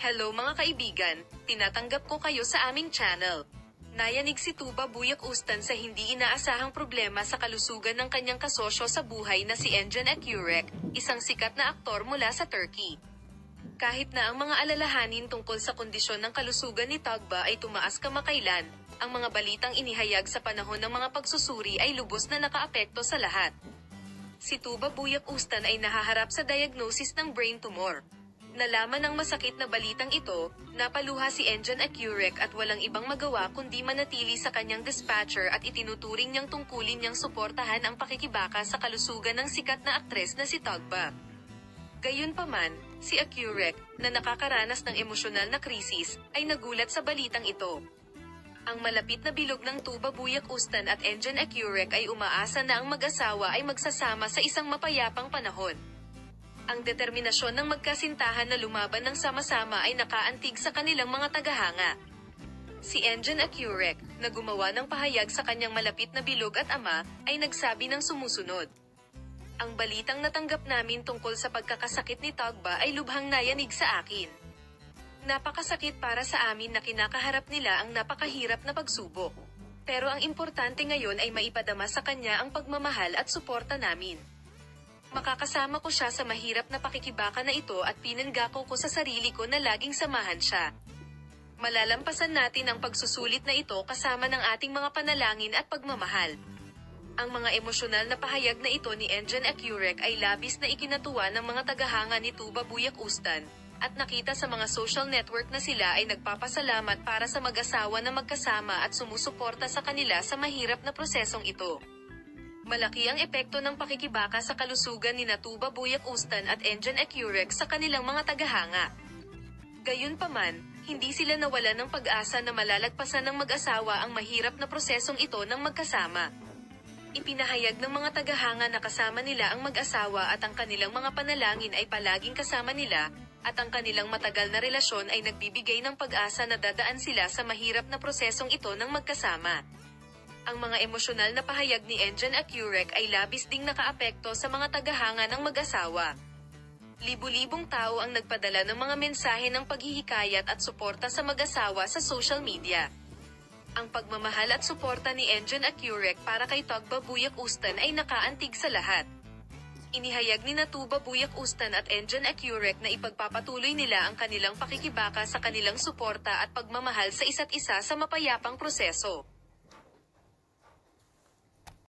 Hello mga kaibigan, tinatanggap ko kayo sa aming channel. Nayanig si Tuba Buyak Ustan sa hindi inaasahang problema sa kalusugan ng kanyang kasosyo sa buhay na si Engin Akyurek, isang sikat na aktor mula sa Turkey. Kahit na ang mga alalahanin tungkol sa kondisyon ng kalusugan ni Tugba ay tumaas kamakailan, ang mga balitang inihayag sa panahon ng mga pagsusuri ay lubos na nakaapekto sa lahat. Si Tuba Buyak Ustan ay nahaharap sa diagnosis ng brain tumor. Nalaman ng masakit na balitang ito, napaluha si Engin Akyurek at walang ibang magawa kundi manatili sa kanyang dispatcher at itinuturing niyang tungkulin niyang suportahan ang pakikibaka sa kalusugan ng sikat na aktres na si Tugba. Gayunpaman, si Akyurek, na nakakaranas ng emosyonal na krisis, ay nagulat sa balitang ito. Ang malapit na bilog ng Tuba Buyak Ustan at Engin Akyurek ay umaasa na ang mag-asawa ay magsasama sa isang mapayapang panahon. Ang determinasyon ng magkasintahan na lumaban ng sama-sama ay nakaantig sa kanilang mga tagahanga. Si Engin Akyurek, na gumawa ng pahayag sa kanyang malapit na bilog at ama, ay nagsabi ng sumusunod. Ang balitang natanggap namin tungkol sa pagkakasakit ni Tugba ay lubhang nayanig sa akin. Napakasakit para sa amin na kinakaharap nila ang napakahirap na pagsubok. Pero ang importante ngayon ay maipadama sa kanya ang pagmamahal at suporta namin. Makakasama ko siya sa mahirap na pakikibaka na ito at pinanggako ko sa sarili ko na laging samahan siya. Malalampasan natin ang pagsusulit na ito kasama ng ating mga panalangin at pagmamahal. Ang mga emosyonal na pahayag na ito ni Engin Akyurek ay labis na ikinatuwa ng mga tagahanga ni Tuba Buyak Ustan, at nakita sa mga social network na sila ay nagpapasalamat para sa mag-asawa na magkasama at sumusuporta sa kanila sa mahirap na prosesong ito. Malaki ang epekto ng pakikibaka sa kalusugan ni Tuba Buyak Ustan at Engin Akyurek sa kanilang mga tagahanga. Gayunpaman, hindi sila nawalan ng pag-asa na malalagpasan ng mag-asawa ang mahirap na prosesong ito ng magkasama. Ipinahayag ng mga tagahanga na kasama nila ang mag-asawa at ang kanilang mga panalangin ay palaging kasama nila, at ang kanilang matagal na relasyon ay nagbibigay ng pag-asa na dadaan sila sa mahirap na prosesong ito ng magkasama. Ang mga emosyonal na pahayag ni Engin Akyurek ay labis ding nakaapekto sa mga tagahanga ng mag-asawa. Libu-libong tao ang nagpadala ng mga mensahe ng paghihikayat at suporta sa mag-asawa sa social media. Ang pagmamahal at suporta ni Engin Akyurek para kay Tugba Buyak Ustan ay nakaantig sa lahat. Inihayag ni Tuba Buyak Ustan at Engin Akyurek na ipagpapatuloy nila ang kanilang pakikibaka sa kanilang suporta at pagmamahal sa isa't isa sa mapayapang proseso.